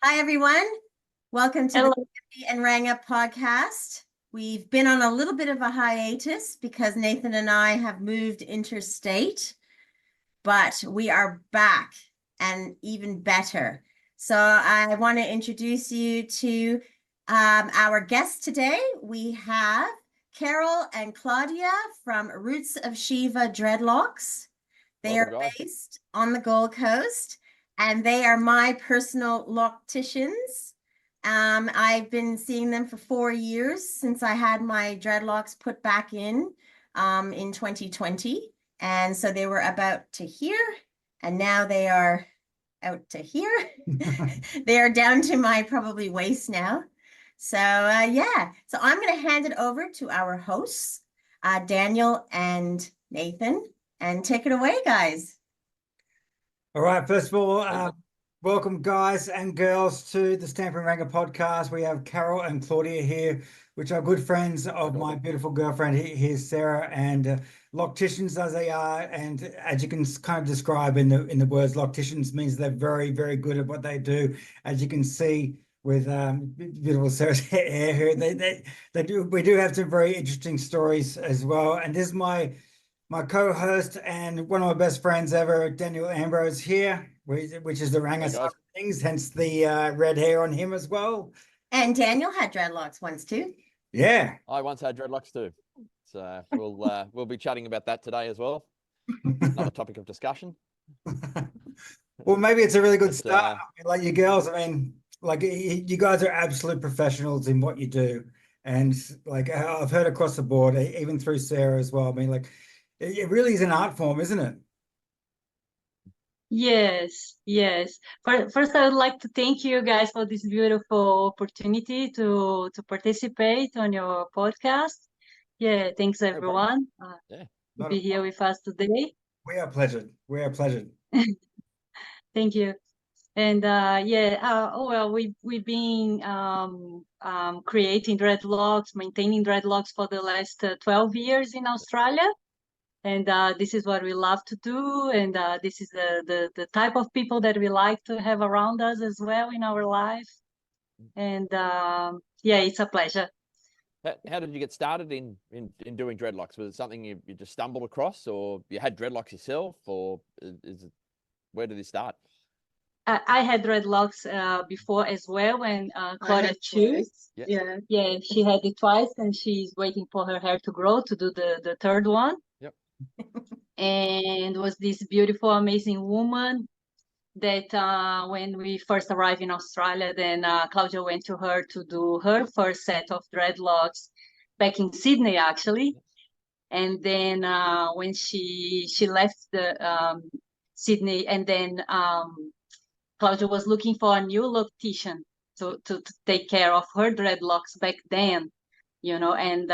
Hi, everyone. Welcome to the Hello. Stampy and Ranga podcast. We've been on a little bit of a hiatus because Nathan and I have moved interstate, but we are back and even better. So I want to introduce you to our guests today. We have Carol and Claudia from Roots of Shiva Dreadlocks. They Welcome, are guys. based on the Gold Coast and they are my personal locticians. I've been seeing them for 4 years since I had my dreadlocks put back in 2020. And so they were about to here, and now they are out to here. They are down to my probably waist now. So yeah, so I'm going to hand it over to our hosts, Daniel and Nathan, and take it away, guys. All right, first of all, welcome guys and girls to the Stampy and Ranga podcast. We have Carol and Claudia here, which are good friends of my beautiful girlfriend. Here's Sarah, and locticians as they are, and as you can kind of describe in the words, locticians means they're very, very good at what they do. As you can see with beautiful Sarah's hair here, they do. We do have some very interesting stories as well, and this is my co-host and one of my best friends ever, Daniel Ambrose here, which is the Ranga side of things, hence the red hair on him as well. And Daniel had dreadlocks once too. Yeah. I once had dreadlocks too. So we'll be chatting about that today as well. Another topic of discussion. Well, maybe it's a really good start. Like you girls, I mean, like you guys are absolute professionals in what you do. And like I've heard across the board, even through Sarah as well. I mean, like it really is an art form, isn't it? Yes, yes. First, I would like to thank you guys for this beautiful opportunity to participate on your podcast. Yeah, thanks everyone to be here with us today. We are pleasured. We are pleasured. Thank you. And well, we've been creating dreadlocks, maintaining dreadlocks for the last 12 years in Australia. And this is what we love to do, and this is the type of people that we like to have around us as well in our life. And yeah, it's a pleasure. How did you get started in doing dreadlocks? Was it something you just stumbled across, or you had dreadlocks yourself, or where did it start? I had dreadlocks before as well when Claudia chose. Yeah, she had it twice, and she's waiting for her hair to grow to do the third one. Yep. And was this beautiful, amazing woman that when we first arrived in Australia, then Claudia went to her to do her first set of dreadlocks back in Sydney, actually. And then when she left the Sydney, and then Claudia was looking for a new loctician to take care of her dreadlocks back then, you know, and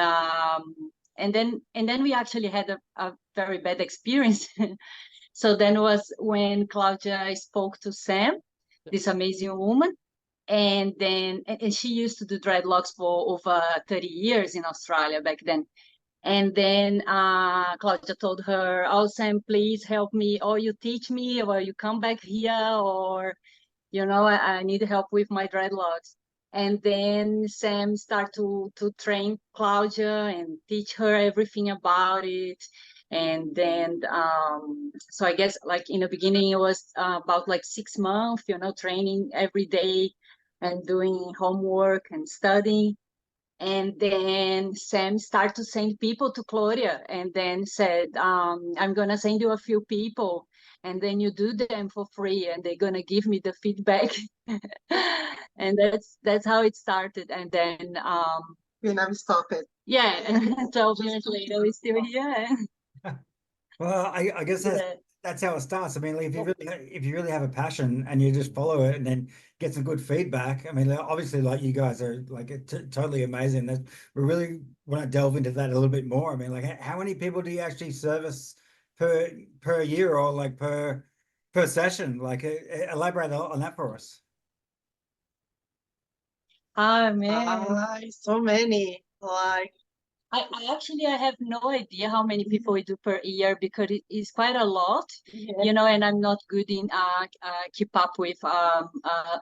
then we actually had a very bad experience. So then was when Claudia spoke to Sam, this amazing woman, and she used to do dreadlocks for over 30 years in Australia back then. And then Claudia told her, "Oh, Sam, please help me, or you teach me, or you come back here, or, you know, I need help with my dreadlocks." And then Sam started to train Claudia and teach her everything about it. And then, so I guess like in the beginning, it was about like 6 months, you know, training every day and doing homework and studying. And then Sam started to send people to Claudia, and then said, "I'm going to send you a few people, and then you do them for free, and they're going to give me the feedback." And that's how it started. And then we never stop it. Yeah, and 12 years later we're still here. Well, I guess that's how it starts. I mean, like, if you really have a passion and you just follow it and then get some good feedback. I mean, obviously, like you guys are like totally amazing. That we really want to delve into that a little bit more. I mean, like, how many people do you actually service per year, or like per session? Like, elaborate on that for us. Oh man, so many. Like I actually I have no idea how many people we do per year because it is quite a lot, you know, and I'm not good in keep up with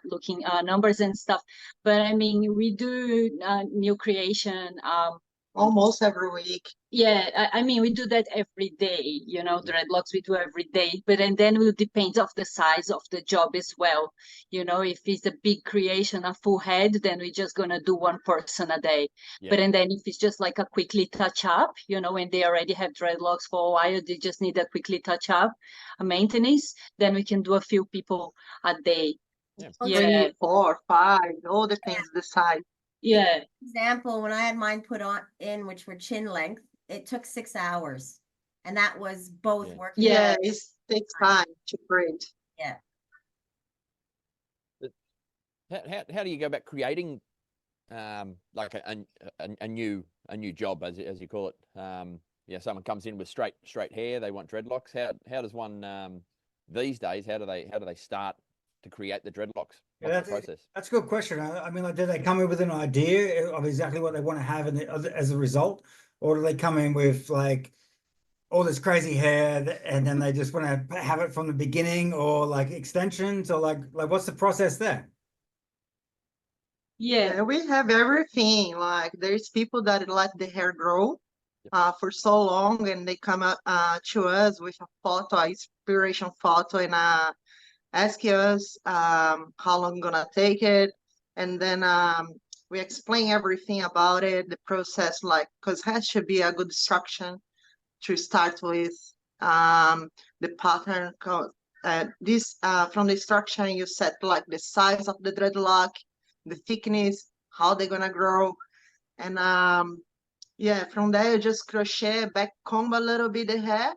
looking numbers and stuff. But I mean, we do new creation Almost every week. yeah, I mean, we do that every day, you know, dreadlocks we do every day, but and then it will depend of the size of the job as well. You know, if it's a big creation, a full head, then we're just gonna do one person a day. But Yeah. and then if it's just like a quickly touch up, you know, when they already have dreadlocks for a while, they just need a quickly touch up, a maintenance, then we can do a few people a day. Yeah. Yeah, 3, 4, 5, all depends the size. yeah. Example, when I had mine put on in, which were chin length, it took 6 hours. And that was both Yeah. working. Yeah. It takes time to create. Yeah. How do you go about creating like a new job as you call it? Yeah, someone comes in with straight hair, they want dreadlocks. How does one these days, how do they start to create the dreadlocks? Yeah, What's the process? that's a good question. I mean, like, do they come in with an idea of exactly what they want to have as a result, or do they come in with like all this crazy hair and then they just want to have it from the beginning, or like extensions, or like what's the process there? Yeah. Yeah, we have everything. Like there's people that let the hair grow for so long, and they come up to us with a photo, a inspiration photo, and ask us how long gonna take it, and then we explain everything about it, the process, like because has to be a good instruction to start with. The pattern this from the instruction you set like the size of the dreadlock, the thickness, how they're gonna grow, and yeah, from there you just crochet, back comb a little bit the hair.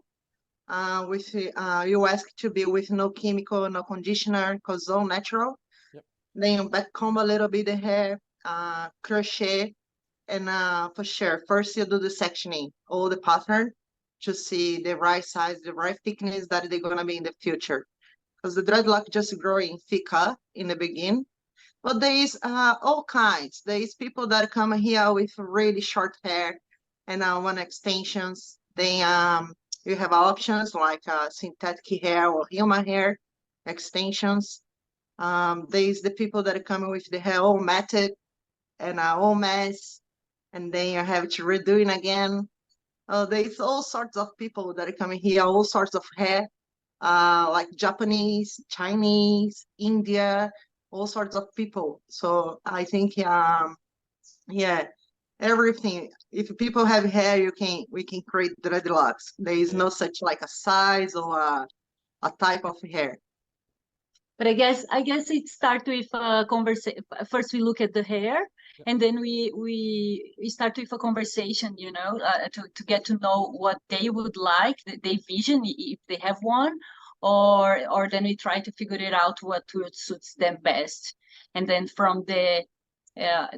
With you ask to be with no chemical, no conditioner, cause all natural. Yep. Then you back comb a little bit the hair, crochet, and for sure, first you do the sectioning, all the pattern, to see the right size, the right thickness that they're gonna be in the future. Because the dreadlock just growing thicker in the beginning. But there is all kinds. There is people that come here with really short hair and want extensions. Then you have options like synthetic hair or human hair extensions. There's the people that are coming with the hair all matted and all mess, and then you have to redo it again. There's all sorts of people that are coming here, all sorts of hair, like Japanese, Chinese, India, all sorts of people. So I think, yeah, everything. If people have hair, we can create dreadlocks. There is no such like a size or a type of hair. But I guess it starts with a conversation. First, we look at the hair, and then we start with a conversation. You know, to get to know what they would like, their vision, if they have one, or then we try to figure it out what suits them best, and then from the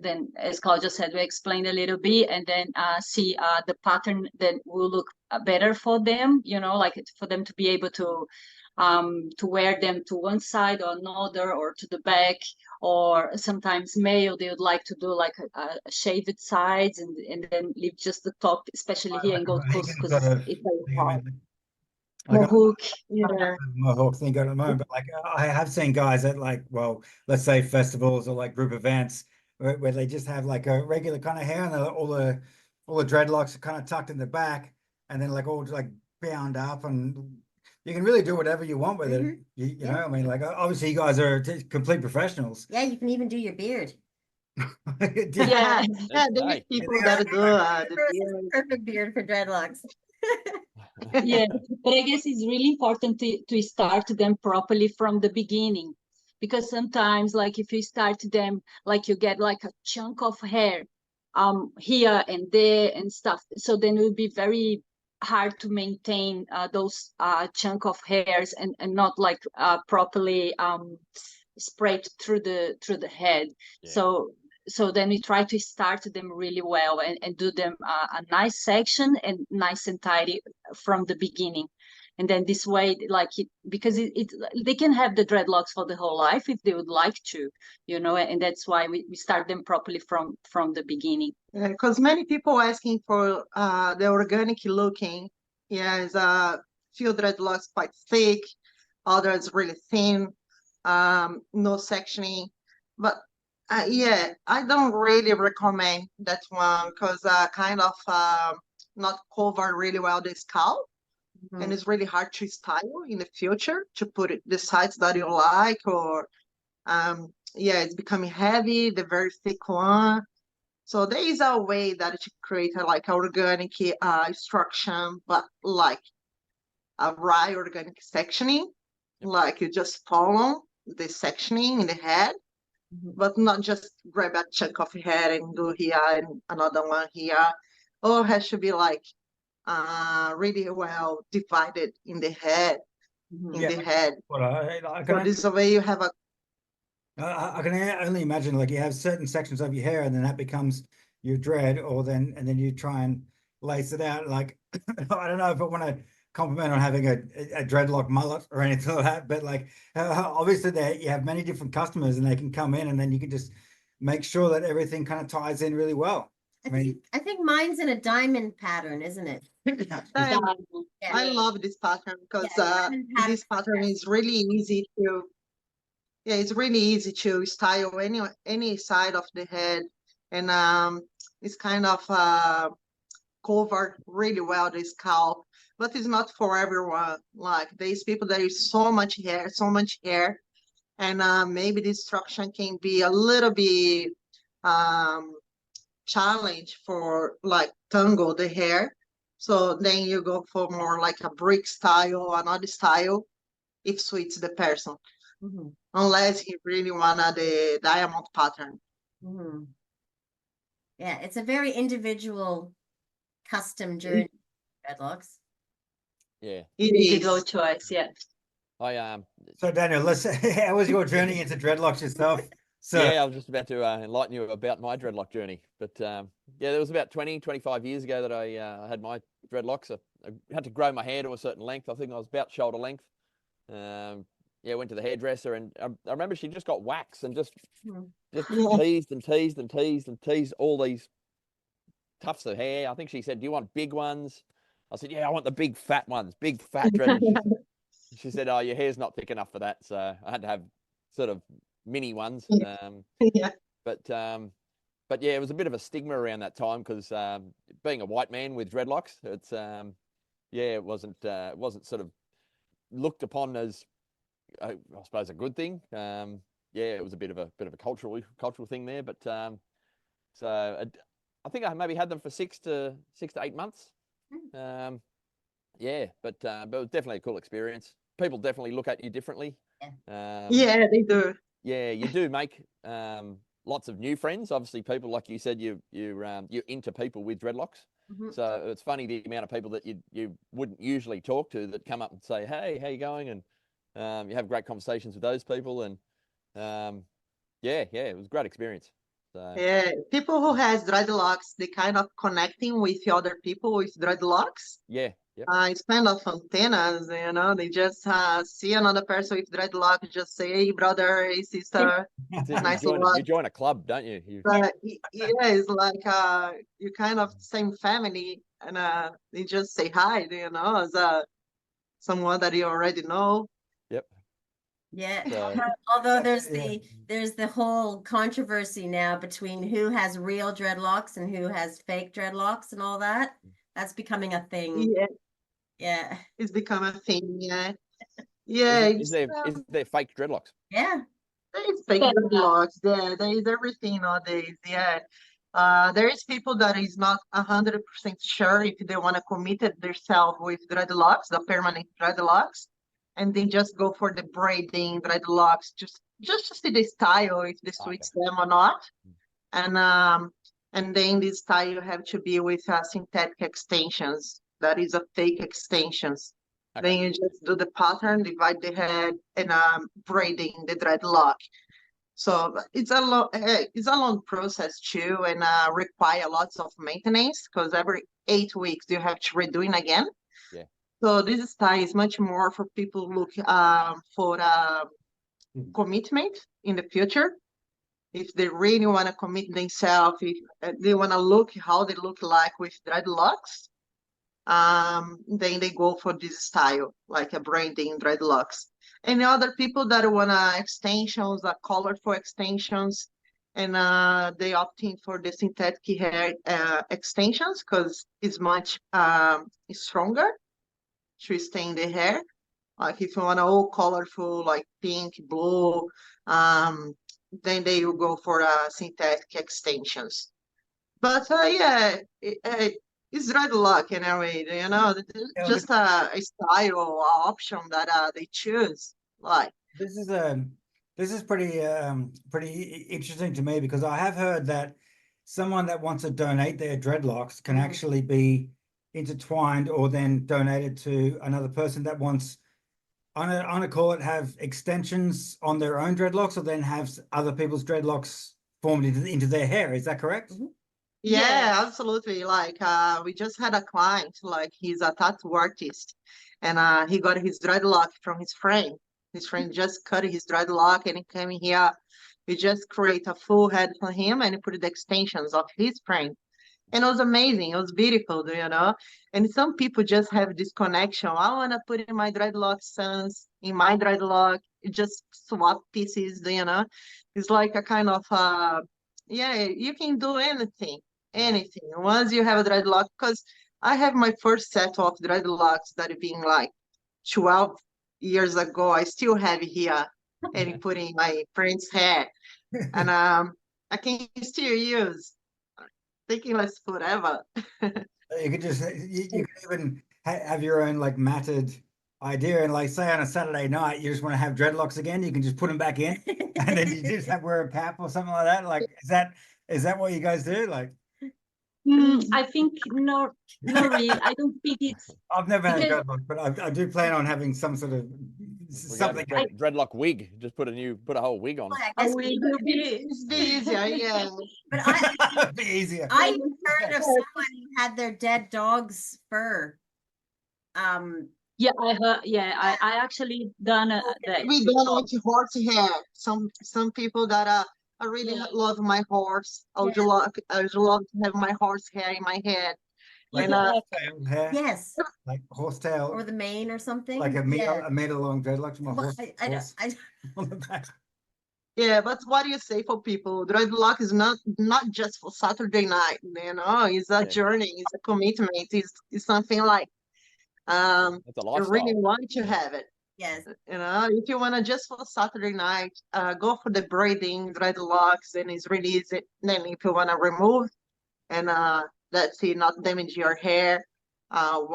then, as Claudia said, we explain a little bit, and then see the pattern that will look better for them. You know, like for them to be able to wear them to one side or another, or to the back, or sometimes male, they would like to do like a shaved sides and then leave just the top, especially here in Gold Coast, because it's very hot. Mohawk, yeah. Mohawk thing going at the moment, but like I have seen guys at like, well, let's say festivals or like group events where they just have like a regular kind of hair, and all the dreadlocks are kind of tucked in the back, and then like all like bound up, and you can really do whatever you want with it. You know, I mean, like obviously you guys are complete professionals. Yeah, you can even do your beard. Yeah. There's people that do the beard. Perfect beard for dreadlocks. Yeah, but I guess it's really important to start them properly from the beginning, because sometimes, like if you start them, like you get like a chunk of hair here and there and stuff, so then it will be very hard to maintain those chunk of hairs and not like properly spread through the head. Yeah. So so then we try to start them really well and do them a nice section and nice and tidy from the beginning. And then this way, like because they can have the dreadlocks for the whole life if they would like to, you know, and that's why we start them properly from the beginning. Because many people asking for the organic looking. Yes, few dreadlocks quite thick, others really thin, no sectioning. But yeah, I don't really recommend that one because kind of not cover really well the scalp. And it's really hard to style in the future to put it the sides that you like, or yeah, it's becoming heavy, the very thick one. So there is a way that to create like organic instruction, but like a right organic sectioning, like you just follow the sectioning in the head, but not just grab a chunk of hair and do here and another one here. Or it has to be like really well divided in the head, the head. Well, I So can, this way you have a I can only imagine like you have certain sections of your hair and then that becomes your dread, or and then you try and lace it out. Like, I don't know if I want to compliment on having a dreadlock mullet or anything like that, but like obviously you have many different customers and they can come in and then you can just make sure that everything kind of ties in really well. I think mine's in a diamond pattern, isn't it? I love this pattern because this pattern is really easy to, it's really easy to style any side of the head, and it's kind of covered really well the scalp, but it's not for everyone. Like there's people that is so much hair, and maybe the instruction can be a little bit challenge for like tangle the hair. So then you go for more like a brick style, another style, if suits the person. Unless he really wanna the diamond pattern. Yeah, it's a very individual custom journey, dreadlocks. Yeah. Individual choice, yeah. So Daniel, how was your journey into dreadlocks yourself? So yeah, I was just about to enlighten you about my dreadlock journey. But yeah, it was about 25 years ago that I had my dreadlocks. I had to grow my hair to a certain length. I think I was about shoulder length. Yeah, went to the hairdresser, and I remember she just got wax and just teased and teased and teased and teased all these tufts of hair. I think she said, "Do you want big ones?" I said, "Yeah, I want the big fat ones, big fat dread." She said, "Oh, your hair's not thick enough for that." So I had to have sort of mini ones. But yeah, it was a bit of a stigma around that time because being a white man with dreadlocks, it's yeah, it wasn't sort of looked upon as I suppose a good thing. Yeah, it was a bit of a cultural thing there. But so I think I maybe had them for 6 to 8 months. Yeah, but it was definitely a cool experience. People definitely look at you differently. Yeah, they do. Yeah, you do make lots of new friends. Obviously, people like you said, you're into people with dreadlocks. So it's funny the amount of people that you wouldn't usually talk to that come up and say, "Hey, how you going?" And you have great conversations with those people. And yeah, it was a great experience. So Yeah, people who has dreadlocks, they kind of connecting with other people with dreadlocks. yeah, yep. It's kind of antennas, you know. They just see another person with dreadlocks, just say, "Hey, brother, hey, sister." Nice you join a club, don't you? But yeah, it's like you kind of same family, and they just say hi, you know, as someone that you already know. Yep. Yeah. So, Although there's the whole controversy now between who has real dreadlocks and who has fake dreadlocks and all that. That's becoming a thing. Yeah. It's become a thing. Yeah. Is there fake dreadlocks? Yeah. There's fake dreadlocks. There is everything nowadays. Yeah. There is people that is not 100% sure if they want to commit it themselves with dreadlocks, the permanent dreadlocks, and they just go for the braiding dreadlocks, just to see the style, if this suits them or not. And then this style have to be with synthetic extensions. That is a fake extensions. Then you just do the pattern, divide the head, and braiding the dreadlock. So it's a long process too, and require lots of maintenance because every 8 weeks you have to redoing again. Yeah. So this style is much more for people look for commitment in the future. If they really want to commit themselves, if they want to look how they look like with dreadlocks, then they go for this style, like a branding dreadlocks. And other people that want extensions, colorful extensions, and they opt in for the synthetic hair extensions because it's much stronger to stay in the hair. Like if you want all colorful, like pink, blue, then they will go for synthetic extensions. But yeah, it's dreadlock in a way, you know, Yeah, just a style or option that they choose. Like this is pretty interesting to me because I have heard that someone that wants to donate their dreadlocks can actually be intertwined or then donated to another person that wants on a call it have extensions on their own dreadlocks or then have other people's dreadlocks formed into their hair. Is that correct? yeah, absolutely. Like we just had a client, like he's a tattoo artist, and he got his dreadlock from his friend. His friend just cut his dreadlock and he came here. We just create a full head for him and he put the extensions of his friend. And it was amazing. It was beautiful, you know. And some people just have this connection. I want to put in my dreadlock sons in my dreadlock, just swap pieces, you know. It's like a kind of yeah, you can do anything, anything. Once you have a dreadlock, because I have my first set of dreadlocks that have been like 12 years ago. I still have here and put in my friend's hair. And I can still use taking less forever. You could just you could even have your own like matted idea and like say on a Saturday night you just want to have dreadlocks again, you can just put them back in and then you just have wear a cap or something like that. Like is that what you guys do? Like I think not really. I don't think it's. I've never had Because- dreadlocks, but I do plan on having some sort of We got something. a dreadlock wig. Just put a whole wig on. Well, I Oh, guess we we will could- be. It's be easier, yeah. But I It'd be easier. I heard of someone who had their dead dog's fur. Yeah, I heard. Yeah, I actually done that. We done with horse hair. Some people that I really Yeah. love my horse. I would Yeah. love to have my horse hair in my head. Like And a tail hair, Yes, like horsetail, or the mane or something. like Yeah. a meter long dreadlocks. My Well, horse, I horse don't. on the back. yeah, but what do you say for people? Dreadlock is not just for Saturday night, you know, it's a Yeah. journey, it's a commitment, it's something like It's a you really lifestyle. want to have it. Yes. You know, if you want to just for Saturday night, go for the braiding dreadlocks and it's really easy. Then if you want to remove and let's see, not damage your hair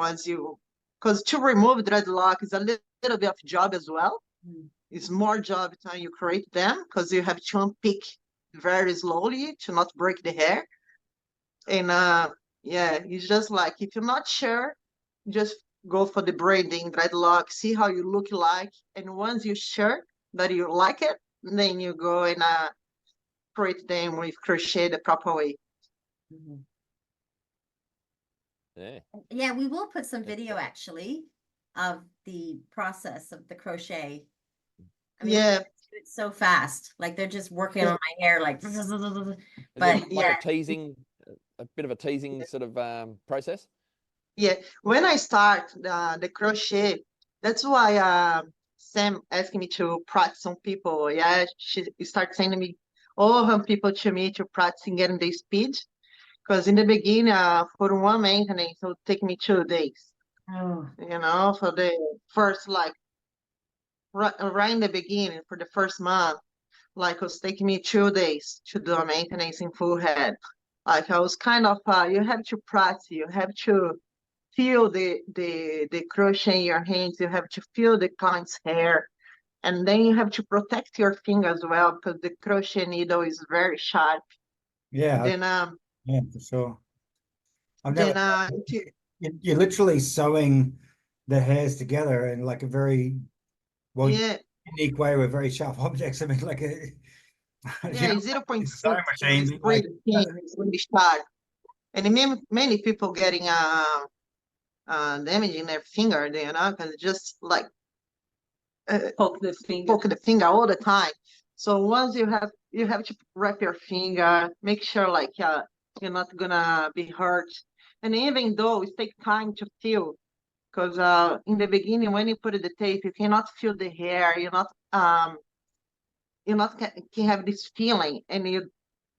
once you, because to remove dreadlock is a little bit of job as well. It's more job time you create them because you have to unpick very slowly to not break the hair. And yeah, it's just like if you're not sure, just go for the braiding dreadlock, see how you look like, and once you're sure that you like it, then you go and create them with crochet the proper way. Yeah. Yeah, we will put some video actually of the process of the crochet. I mean, Yeah, it's so fast. Like they're just working on my hair, like. Is But it like yeah. a bit of a teasing sort of process? yeah. When I start the crochet, that's why Sam asked me to practice on people. Yeah, she started sending me all her people to me to practice and getting the speed. Because in the beginning, for one maintenance, it would take me 2 days. Oh. You know, for the first like right in the beginning for the first month, like it was taking me 2 days to do a maintenance in full head. Like I was kind of you have to practice, you have to feel the crochet in your hands, you have to feel the client's hair, and then you have to protect your finger as well because the crochet needle is very sharp. Yeah, Then yeah, for sure. I've then never. You're literally sewing the hairs together in like a very yeah. unique way with very sharp objects. I mean, like Yeah, 0.6. sewing machine, It's like, really thin, it's really sharp. And many people getting damaging their finger, you know, because just like Poke the finger. poke the finger all the time. So once you have to wrap your finger, make sure like you're not gonna be hurt. And even though it takes time to feel, because in the beginning when you put the tape, you cannot feel the hair. You're not can have this feeling, and you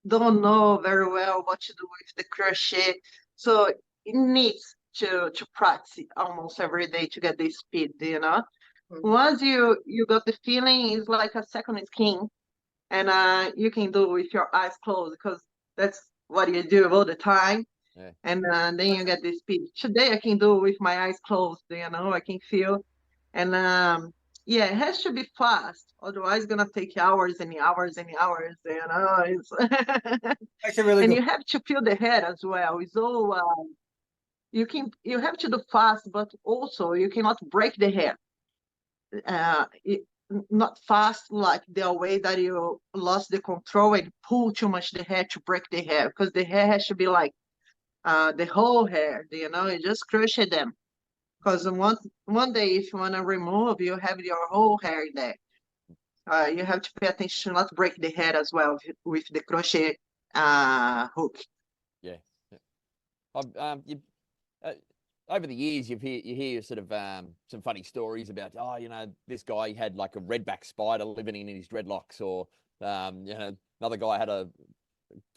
don't know very well what to do with the crochet. So it needs to practice almost every day to get the speed, you know. Once you got the feeling, it's like a second skin, and you can do with your eyes closed because that's what you do all the time. Yeah. And then you get the speed. Today I can do with my eyes closed, you know, I can feel. And yeah, it has to be fast, otherwise it's gonna take hours and hours and hours, you know. It's actually really and good. you have to feel the head as well. It's all you have to do fast, but also you cannot break the hair. Not fast like the way that you lost the control and pull too much the hair to break the hair, because the hair has to be like the whole hair, you know. You just crochet them, because one day if you want to remove, you have your whole hair in there. You have to pay attention not to break the hair as well with the crochet hook. Yeah. You, over the years, you hear sort of some funny stories about, oh, you know, this guy had like a redback spider living in his dreadlocks, or you know, another guy had a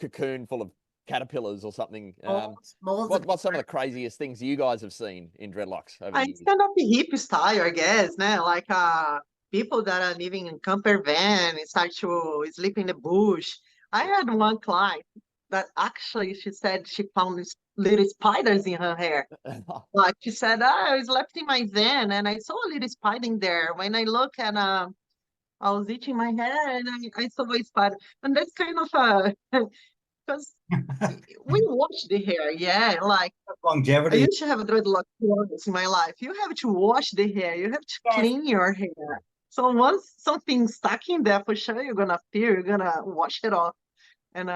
cocoon full of caterpillars or something. Moles What's some of the craziest things you guys have seen in dreadlocks over the It's years? kind of the hippie style, I guess, né? Like people that are living in camper van and start to sleep in the bush. I had one client that actually she said she found these little spiders in her hair. Like she said, I slept in my van and I saw a little spider in there. When I look and I was itching my hair and I saw a spider. And that's kind of because we wash the hair, yeah. Like I Longevity. used to have dreadlock once in my life. You have to wash the hair. You have to Yes. clean your hair. So once something's stuck in there, for sure you're gonna feel. You're gonna wash it off. And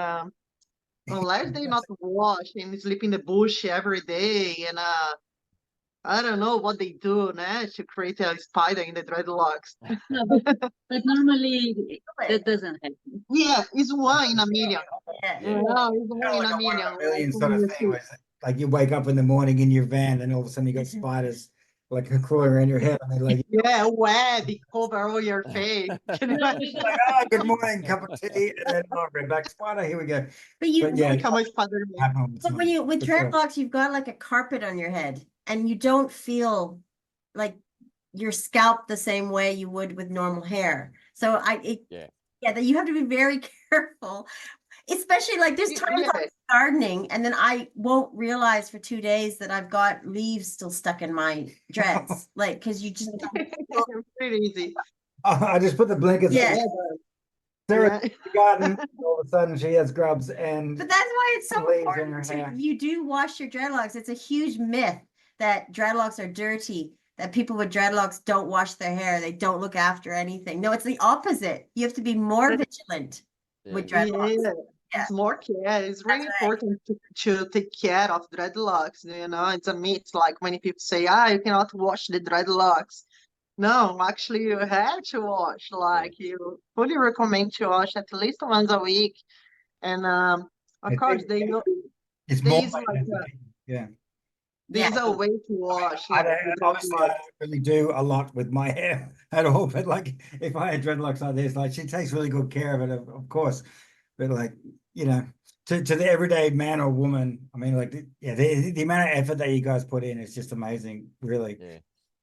unless they not wash and sleep in the bush every day, and I don't know what they do, né, to create a spider in the dreadlocks. No, but normally that doesn't happen. Yeah, it's one in a million. Yeah. No, it's Kind one of in like a a one in million. a million Like, sort of thing. Where it's like you wake up in the morning in your van, and all of a sudden you got spiders like crawling around your head, and they're like, yeah, web cover all your face. Can you imagine? like, oh, good morning, cup of tea, and then oh, redback spider. Here we go. But you, But yeah, Become a Spider-Man. happen all the but when time, you with for sure. dreadlocks, you've got like a carpet on your head, and you don't feel like your scalp the same way you would with normal hair. So Yeah. that you have to be very careful, especially like there's times Yeah. I'm gardening and then I won't realize for 2 days that I've got leaves still stuck in my dreads, like because you just Pretty easy. I just put the blankets Yeah. up. Sarah Yeah. in the garden, all of a sudden she has grubs and But that's why it's so leaves in important her to, hair. you do wash your dreadlocks. It's a huge myth that dreadlocks are dirty, that people with dreadlocks don't wash their hair, they don't look after anything. No, it's the opposite. You have to be more vigilant with Yeah. dreadlocks. Yeah. Yeah. It's more care. It's really That's right. important to take care of dreadlocks. You know, it's a myth. Like many people say, you cannot wash the dreadlocks. No, actually, you have to wash. Like you fully recommend to wash at least once a week. And of I course, think it's there more is like like that. Yeah. there's a way to wash. I Like don't, obviously, I don't really do a lot with my hair at all, but like if I had dreadlocks like this, like she takes really good care of it, of course. But like, you know, to the everyday man or woman, I mean, like, the amount of effort that you guys put in is just amazing, really. Yeah.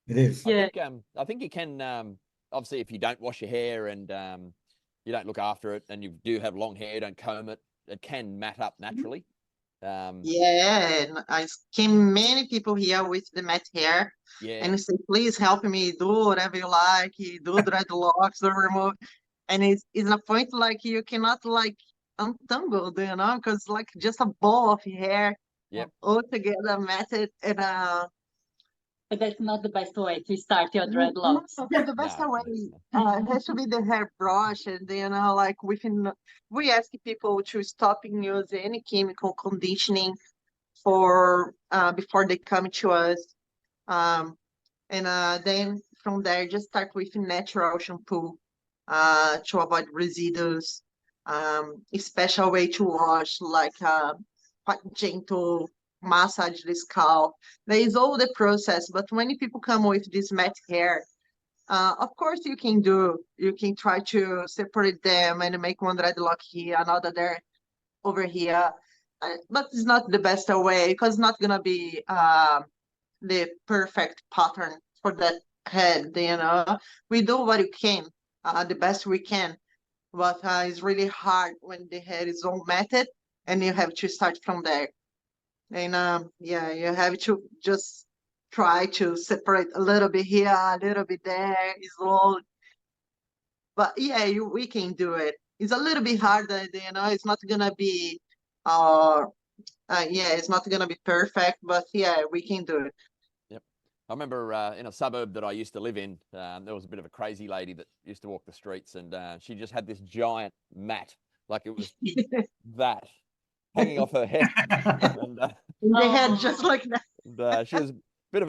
It is. Yeah. I think you can obviously if you don't wash your hair and you don't look after it, and you do have long hair, don't comb it, it can mat up naturally. Yeah, and I came many people here with the mat hair Yeah. and say, please help me do whatever you like, you do dreadlocks or remove. And it's a point like you cannot like untangle, you know, because like just a ball of hair Yep. all together matted, and But that's not the best way to start your No, dreadlocks. the best No, way no. it has to be the hairbrush, and like we ask people to stop use any chemical conditioning for before they come to us, and then from there just start with natural shampoo to avoid residues. A special way to wash, like quite gentle massage the scalp. There is all the process, but when people come with this matte hair, of course you can try to separate them and make one dreadlock here, another there, over here. But it's not the best way because it's not gonna be the perfect pattern for that head. We do what we can, the best we can, but it's really hard when the head is all matted and you have to start from there. And yeah, you have to just try to separate a little bit here, a little bit there, slowly. But yeah, we can do it. It's a little bit harder, it's not gonna be yeah, it's not gonna be perfect, but yeah, we can do it. Yep. I remember in a suburb that I used to live in, there was a bit of a crazy lady that used to walk the streets, and she just had this giant mat, like it was that, hanging off her head. And, They had just like that. and she was a bit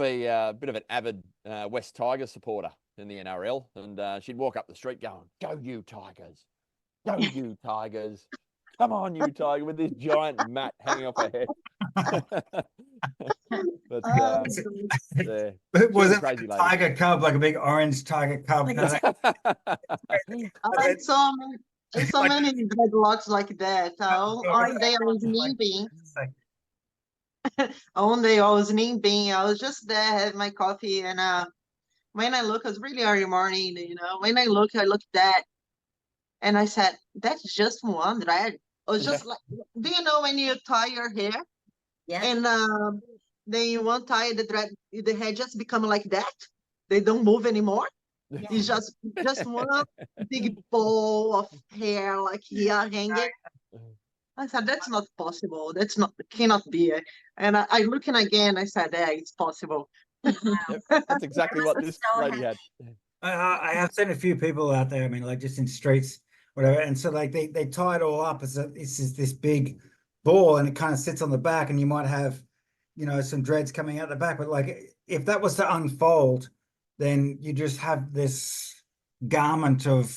of an avid West Tigers supporter in the NRL, and she'd walk up the street going, "Go you Tigers, go you Tigers, come on you Tiger," with this giant mat hanging off her head. But yeah, But was she it like crazy a lady. tiger cub, like a big orange tiger cub? I saw many dreadlocks like that. One day I was nipping. One day I was nipping. I was just there, had my coffee, and when I look, it was really early morning. When I look that, and I said, "That's just one dread." I was just like, do you know when you tie your hair? Yeah. And then you won't tie the hair just become like that. They don't move anymore. It's just one big ball of hair like here hanging. I said, that's not possible. Cannot be. And I looking again, I said, yeah, it's possible. Yep, that's exactly what this lady had. I have seen a few people out there, I mean, like just in streets, whatever, and so like they tie it all up as it's just this big ball, and it kind of sits on the back, and you might have, some dreads coming out the back, but like if that was to unfold, then you just have this garment of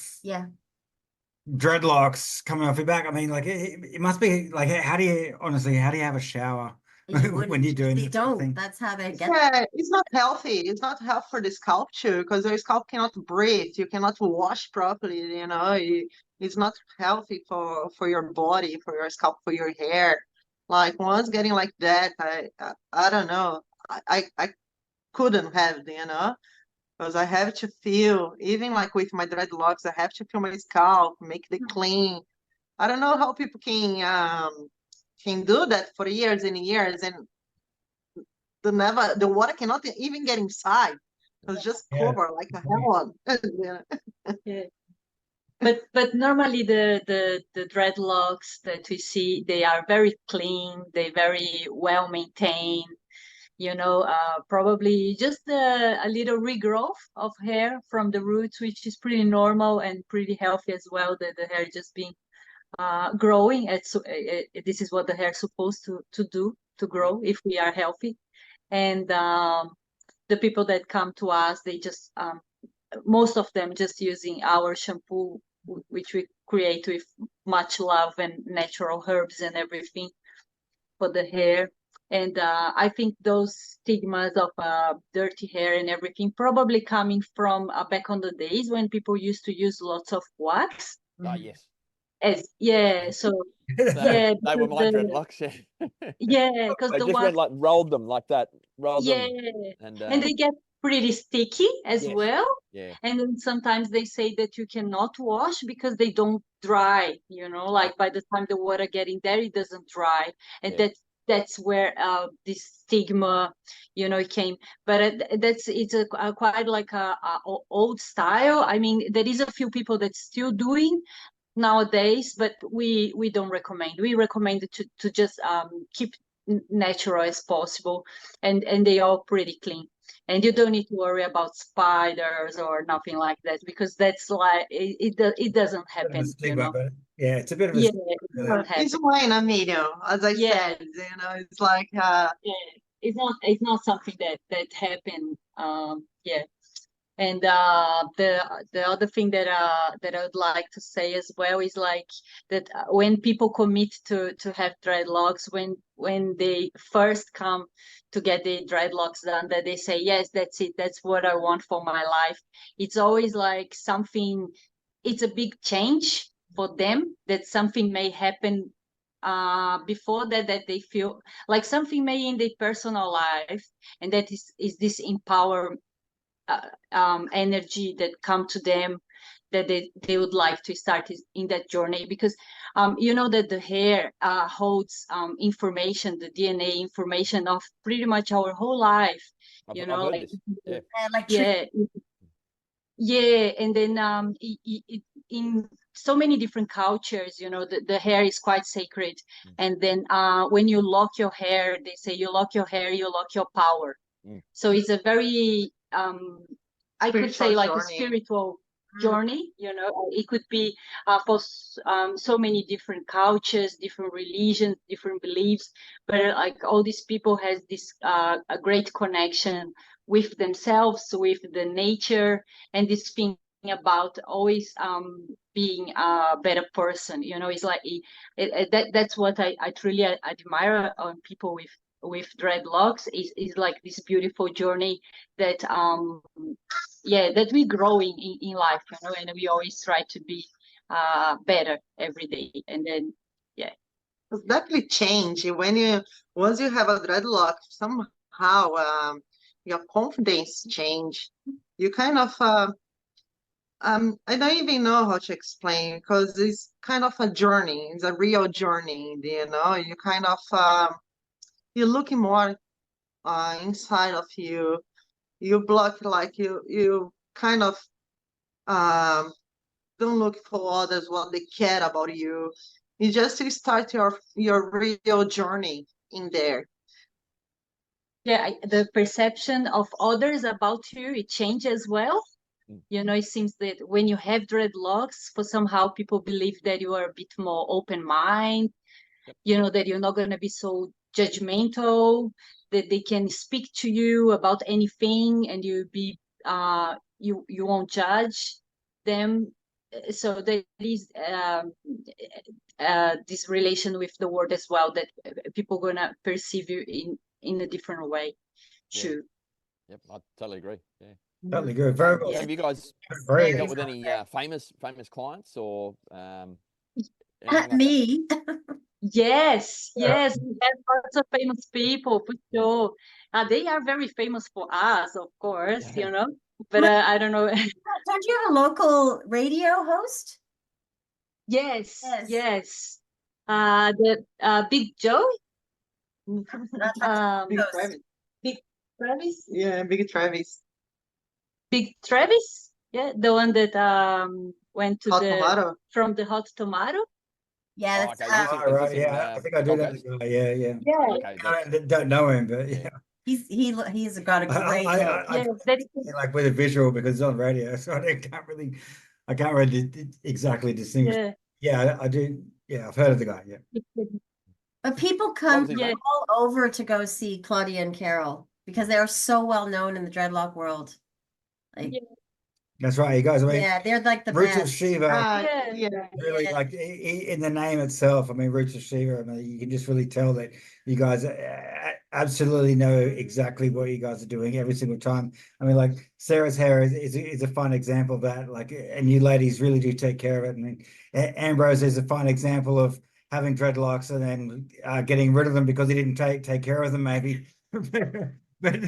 dreadlocks coming off your back. I mean, like it must be like, how do you have a shower when you're doing They this don't. thing? That's how they get. Yeah, it's not healthy. It's not healthy for the scalp too, because your scalp cannot breathe. You cannot wash properly. It's not healthy for your body, for your scalp, for your hair. Like once getting like that, I don't know. I couldn't have, because I have to feel, even like with my dreadlocks, I have to feel my scalp, make it clean. I don't know how people can do that for years and years, and the water cannot even get inside. It's just covered like a hell. Yeah. But normally the dreadlocks that we see, they are very clean, they're very well maintained. Probably just a little regrowth of hair from the roots, which is pretty normal and pretty healthy as well. That the hair just being growing. This is what the hair is supposed to do, to grow if we are healthy. And the people that come to us, they just most of them just using our shampoo, which we create with much love and natural herbs and everything for the hair. And I think those stigmas of dirty hair and everything probably coming from back on the days when people used to use lots of wax. Yes. So they were my dreadlocks. Because they the just wax, went rolled them like that, them, and they get pretty sticky as well. Yeah. And then sometimes they say that you cannot wash because they don't dry. Like by the time the water getting there, it doesn't dry, and that's where this stigma, came. But it's a quite like a old style. I mean, there is a few people that's still doing nowadays, but we don't recommend. We recommend to just keep natural as possible, and they are pretty clean. And you don't need to worry about spiders or nothing like that, because that's like it doesn't Bit of a happen, you stigma, know. but yeah, it's a bit of a Yeah, stigma, it really. doesn't happen. It's one in a million, as I Yeah. said, it's like Yeah, it's not something that happened. Yeah. And the other thing that I would like to say as well is like that when people commit to have dreadlocks, when they first come to get the dreadlocks done, that they say, yes, that's it, that's what I want for my life. It's always like something, it's a big change for them, that something may happen before that they feel like something may in their personal life, and that is this empower energy that come to them, that they would like to start in that journey, because you know that the hair holds information, the DNA information of pretty much our whole life, you I've know, heard like this. Yeah. Like yeah, yeah. And then in so many different cultures, you know, the hair is quite sacred. And then when you lock your hair, they say you lock your hair, you lock your power. So it's a very I could say spiritual like a journey. spiritual journey, you know. It could be for so many different cultures, different religions, different beliefs, but like all these people has this a great connection with themselves, with the nature, and this thing about always being a better person, you know. It's like that's what I truly admire on people with dreadlocks, is like this beautiful journey that yeah, that we grow in life, you know, and we always try to be better every day. And then yeah, It's definitely change when once you have a dreadlock, somehow your confidence change. You kind of I don't even know how to explain, because it's kind of a journey. It's a real journey, you know. You kind of you're looking more inside of you. You block, like you kind of um don't look for others what they care about you. You just start your real journey in there. yeah, the perception of others about you, it changes as well. You know, it seems that when you have dreadlocks, for somehow people believe that you are a bit more open mind, you know, that you're not going to be so judgmental, that they can speak to you about anything and you won't judge them. So there is this relation with the world as well, that people gonna perceive you in a different way too. Yep, I totally agree. Yeah. Totally good. Very well. Yeah. Have you guys Very dealt good. with any famous clients or anything like that? me. Yes, yes, we have lots of famous people for sure. They are very famous for us, of course, you know, but I don't know. Don't you have a local radio host? Yes, Yes. yes. The Big Joe, Big Ghost. Travis. Big Travis, Yeah, Big Travis. Big Travis, yeah, the one that went to Hot the tomato. from the Hot Tomato. Yeah, Oh, that's okay. Oh, right, Is this in yeah. I think I do Gold know the Coast? guy. Yeah, yeah. Yeah, Okay, I don't know him, but yeah. he's got a great I yeah, that's like with a visual because it's on radio, so I can't really exactly distinguish. yeah. Yeah, I do. Yeah, I've heard of the guy. Yeah. But people What come was his Yeah. name? all over to go see Claudia and Carol because they are so well known in the dreadlock world. Like, Yeah. That's right, you guys. I mean, yeah, they're like the Roots of best. Shiva, Yeah. Yeah. really Yeah. like in the name itself. I mean, Roots of Shiva. I mean, you can just really tell that you guys absolutely know exactly what you guys are doing every single time. I mean, like Sarah's hair is a fine example of that. Like, and you ladies really do take care of it. I mean, Ambrose is a fine example of having dreadlocks and then getting rid of them because he didn't take care of them, maybe. but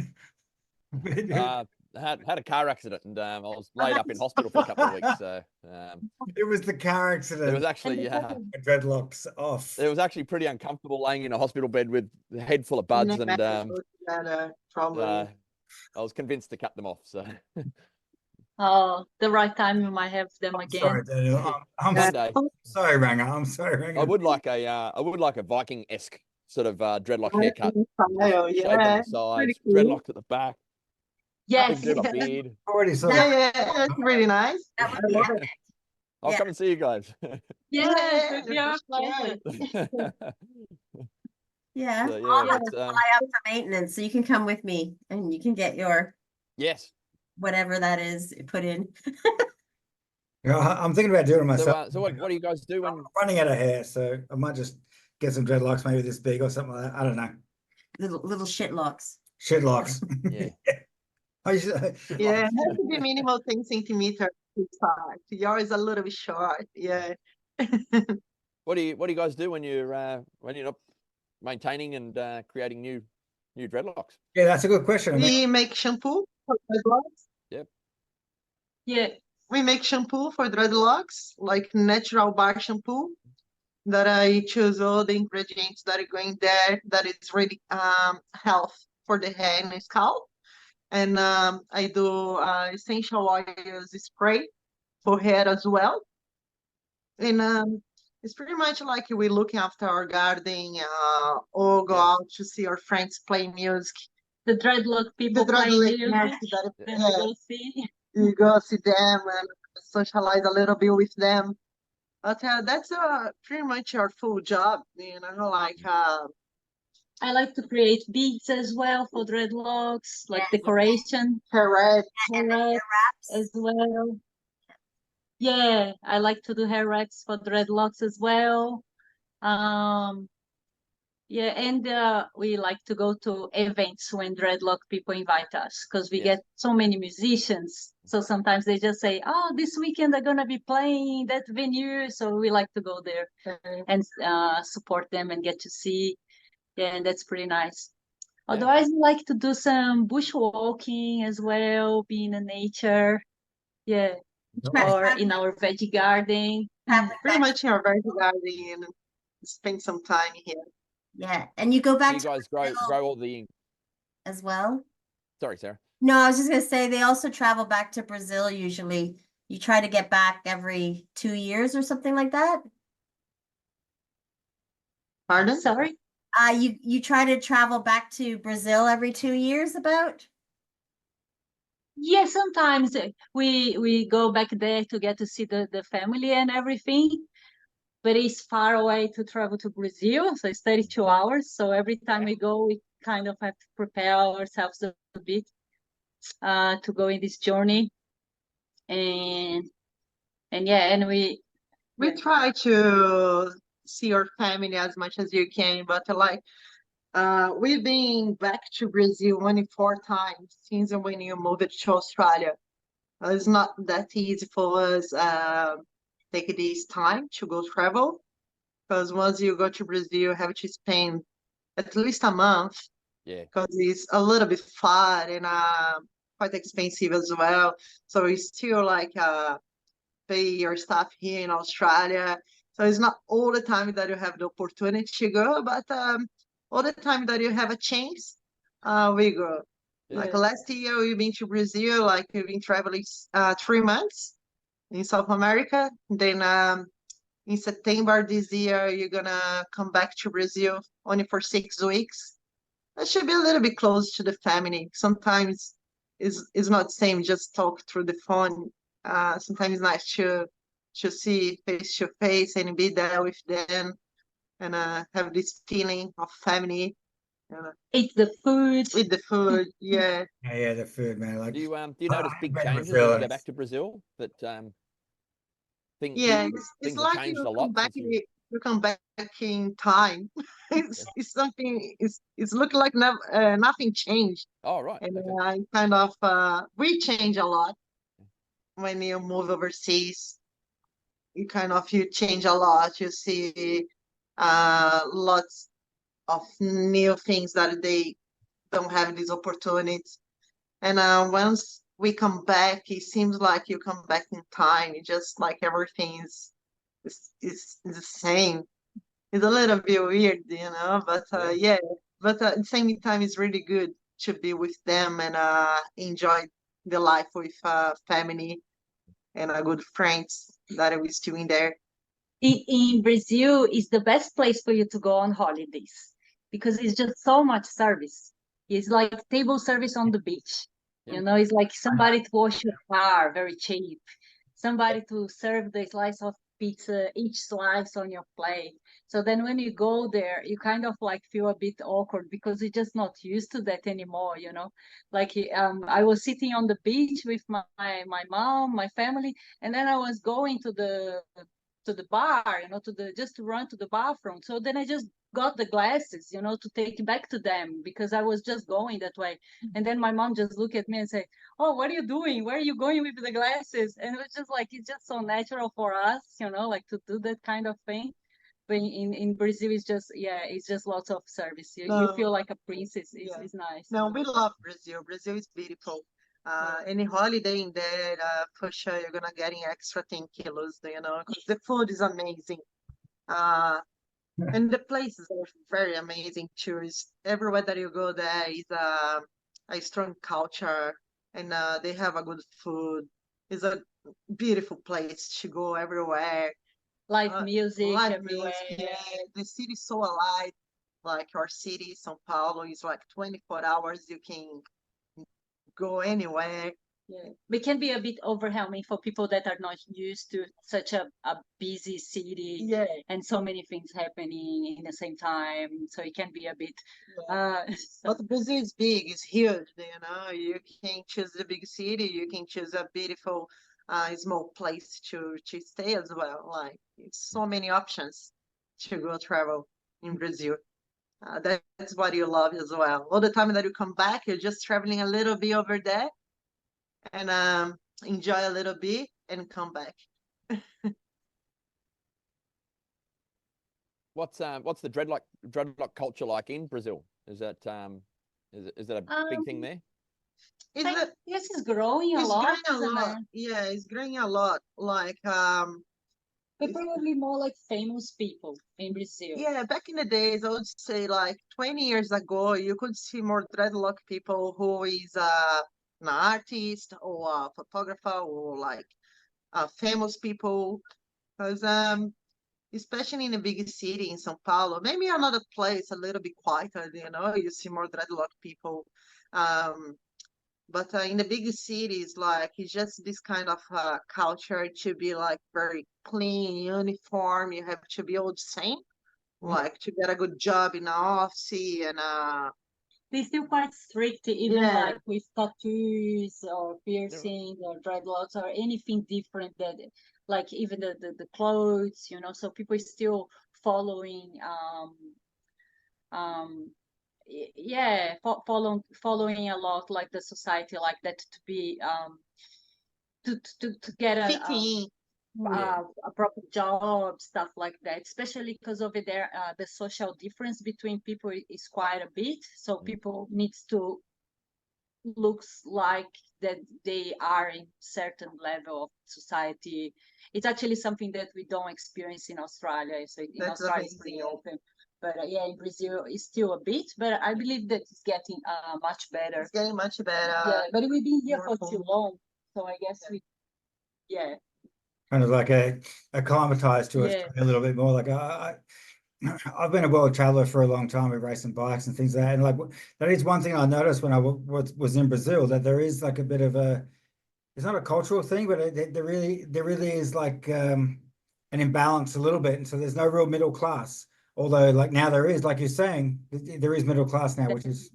Had a car accident and I was laid up in hospital for a couple of weeks. So it was the car it was accident. actually Dreadlocks off. it was actually pretty uncomfortable laying in a hospital bed with the head full of buds, and probably. I was convinced to cut them off. So Oh, the right time you might have them again. Sorry, Daniel. I'm one day sorry, Ranga. I'm sorry, Ranga. I would like a Viking-esque sort of dreadlock haircut. Style, Shaved on yeah. the sides, Pretty cool. dreadlocked at the back. Yes. do my beard. Already saw Yeah, it. yeah, that's really nice. That would I be love epic. I'll Yeah. come and see you guys. Yes, Yeah, it'd be our for sure. pleasure. Yeah. So, yeah, I'll have it's, to fly out for maintenance, so you can come with me and you can get your yes. whatever that is put in. Yeah, I'm thinking about doing it So, myself. so what do you guys do when? I'm running out of hair, so I might just get some dreadlocks, maybe this big or something like that. I don't know. Little shit locks. Shit locks. Yeah. I used to- Yeah, it has to be minimal 10 centimeters to start. Yours is a little bit short. Yeah. What do you guys do when you're not maintaining and creating new dreadlocks? yeah, that's a good question. I mean, We make shampoo for dreadlocks. Yep. Yeah. We make shampoo for dreadlocks, like natural bar shampoo, that I choose all the ingredients that are going there, that is really health for the hair and the scalp. And I do essential oils spray for hair as well. And it's pretty much like we looking after our garden, or go Yeah. out to see our friends play music. The dreadlock The people play dreadlock music. music that Then we go see. you go see them and socialize a little bit with them. But that's pretty much our full job, like I like to create beads as well for dreadlocks, like Yeah. decoration correct. And hair hair wraps. as well. Yeah, I like to do hair wraps for dreadlocks as well. Yeah, and we like to go to events when dreadlock people invite us, because we Yes. get so many musicians. So sometimes they just say, "Oh, this weekend they're gonna be playing that venue," so we like to go there and support them and get to see. Yeah, and that's pretty nice. Yeah. Otherwise, we like to do some bushwalking as well, be in the nature. Yeah, or in our veggie garden. Traveling Pretty back- much in our very garden and spend some time here. Yeah, and you go Do back you to guys Brazil grow all the? as well. Sorry, Sarah. No, I was just gonna say they also travel back to Brazil usually. You try to get back every 2 years or something like that. Pardon? Sorry. You try to travel back to Brazil every 2 years about? Yeah, sometimes we go back there to get to see the family and everything, but it's far away to travel to Brazil, so it's 32 hours. So every time we go, we kind of have to prepare ourselves a bit to go in this journey. And yeah, and we Try to see your family as much as you can, but we've been back to Brazil only 4 times since when you moved to Australia. It's not that easy for us take this time to go travel, because once you go to Brazil, you have to spend at least a month, Yeah. because it's a little bit far and quite expensive as well. So it's still pay your stuff here in Australia. So it's not all the time that you have the opportunity to go, but all the time that you have a chance, we go. Like Yeah. last year, we've been to Brazil, we've been traveling 3 months in South America. Then in September this year, you're gonna come back to Brazil only for 6 weeks. That should be a little bit close to the family. Sometimes it's not the same, just talk through the phone. Sometimes it's nice to see face to face and be there with them and have this feeling of family. eat the food. With the food, yeah. yeah, the food, man. Like, Do you notice big been to changes Brazil when you and go it's- back to Brazil? That Yeah, it's things have like changed you a lot come back since you. you come back in time. It's something. It's look like nothing changed, Oh, right. and Okay. kind of we change a lot when you move overseas. You change a lot. You see lots of new things that they don't have these opportunities. And once we come back, it seems like you come back in time. It's just like everything is the same. It's a little bit weird, but Yeah. yeah. But at the same time, it's really good to be with them and enjoy the life with family and good friends that we're still in there. In Brazil is the best place for you to go on holidays, because it's just so much service. It's like table service on the beach. Yeah. You know, it's like somebody to wash your car, very cheap. Somebody to serve the slice of pizza, each slice on your plate. So then when you go there, you kind of like feel a bit awkward because you're just not used to that anymore, you know. Like I was sitting on the beach with my mom, my family, and then I was going to the bar, you know, just to run to the bathroom. So then I just got the glasses, you know, to take back to them because I was just going that way. And then my mom just looked at me and said, "Oh, what are you doing? Where are you going with the glasses?" And it was just like, it's just so natural for us, you know, like to do that kind of thing. But in Brazil, it's just, yeah, it's just lots of service. You feel like a princess. It's nice. No, we love Brazil. Brazil is beautiful. Any holiday in there, for sure, you're gonna get in extra 10 kilos, you know, because the food is amazing. And the places are very amazing too. Everywhere that you go there is a strong culture, and they have a good food. It's a beautiful place to go everywhere. Live music Live everywhere. music, yeah. The city is so alive. Like our city, São Paulo, is like 24 hours. You can go anywhere. Yeah, it can be a bit overwhelming for people that are not used to such a busy city Yeah. and so many things happening in the same time. So it can be a bit. So, But Brazil is big, it's huge, you know. You can choose the big city, you can choose a beautiful small place to stay as well. Like it's so many options to go travel in Brazil. That's what you love as well. All the time that you come back, you're just traveling a little bit over there and enjoy a little bit and come back. What's the dreadlock culture like in Brazil? Is that is that a big thing there? It's I guess it's growing a lot. growing a isn't lot. it? Yeah, it's growing a lot. Like But probably more like famous people in Brazil. yeah, back in the days, I would say like 20 years ago, you could see more dreadlock people who is an artist or a photographer or like famous people. Because especially in a big city in São Paulo, maybe another place a little bit quieter, you know, you see more dreadlock people. Um, but in the big cities, like it's just this kind of culture to be like very clean, uniform. You have to be all the same, like to get a good job in the office and They're still quite strict, even yeah, like with tattoos or piercings or dreadlocks or anything different that, like even the clothes, you know. So people are still following, yeah, following a lot like the society like that to be to get fitting. a proper job, stuff like that, especially because over there the social difference between people is quite a bit, so people needs to looks like that they are in certain level of society. It's actually something that we don't experience in Australia. So in That's Australia it's pretty open, but yeah, in Brazil it's still a bit, but I believe that it's getting much better. It's getting much better. Yeah, but we've been here more for too fun. long, so I guess we, yeah. Kind of like acclimatized to us Yeah. a little bit more. Like I've been a world traveler for a long time with racing bikes and things like that. And like that is one thing I noticed when I was in Brazil, that there is like a bit of it's not a cultural thing, but there really is like an imbalance a little bit. And so there's no real middle class. Although like now there is, like you're saying, there is middle class now, which is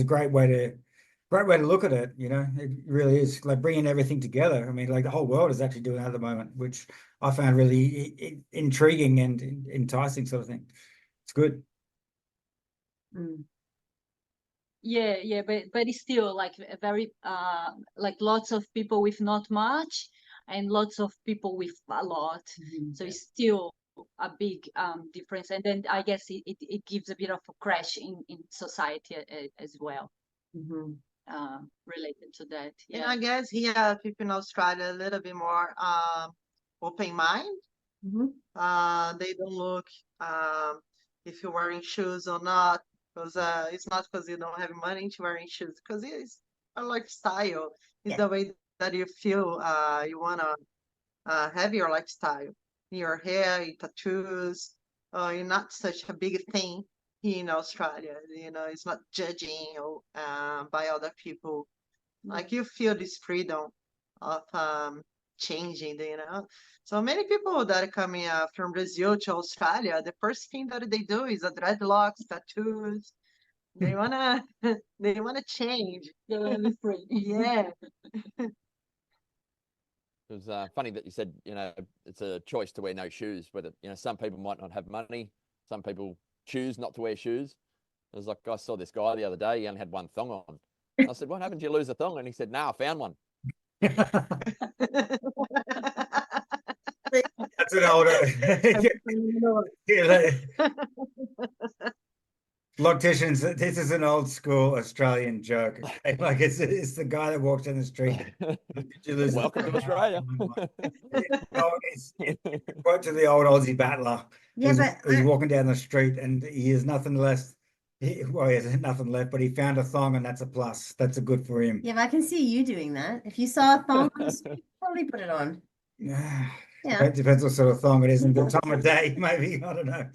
a great way to look at it. You know, it really is like bringing everything together. I mean, like the whole world is actually doing that at the moment, which I found really intriguing and enticing sort of thing. It's good. Yeah, but it's still like a very like lots of people with not much and lots of people with a lot. So it's still a big difference, and then I guess it gives a bit of a crash in society as well, related to that. And Yeah. I guess here people in Australia a little bit more open mind. They don't look if you're wearing shoes or not, because it's not because you don't have money to wearing shoes, because it's a lifestyle. It's the way that you feel you wanna have your lifestyle. Your hair, your tattoos, you're not such a big thing here in Australia. You know, it's not judging or, by other people. Like you feel this freedom of changing, So many people that are coming from Brazil to Australia, the first thing that they do is a dreadlocks, tattoos. They wanna they wanna change. They wanna be free. Yeah. It was funny that you said, it's a choice to wear no shoes, whether, some people might not have money. Some people choose not to wear shoes. It was like, I saw this guy the other day, he only had one thong on. I said, what happened to you lose a thong? And he said, no, I found one. That's an older. Locticians, this is an old school Australian joke. Like it's the guy that walks down the street. Did you lose Welcome to Australia. Quote to the old Aussie battler. Yeah, who's walking down the street and he has nothing less. Well, he has nothing left, but he found a thong and that's a plus. That's a good for him. yeah, but I can see you doing that. If you saw a thong on the street, probably put it on. Yeah. Yeah. It depends what sort of thong it is and the time of day, maybe. I don't know.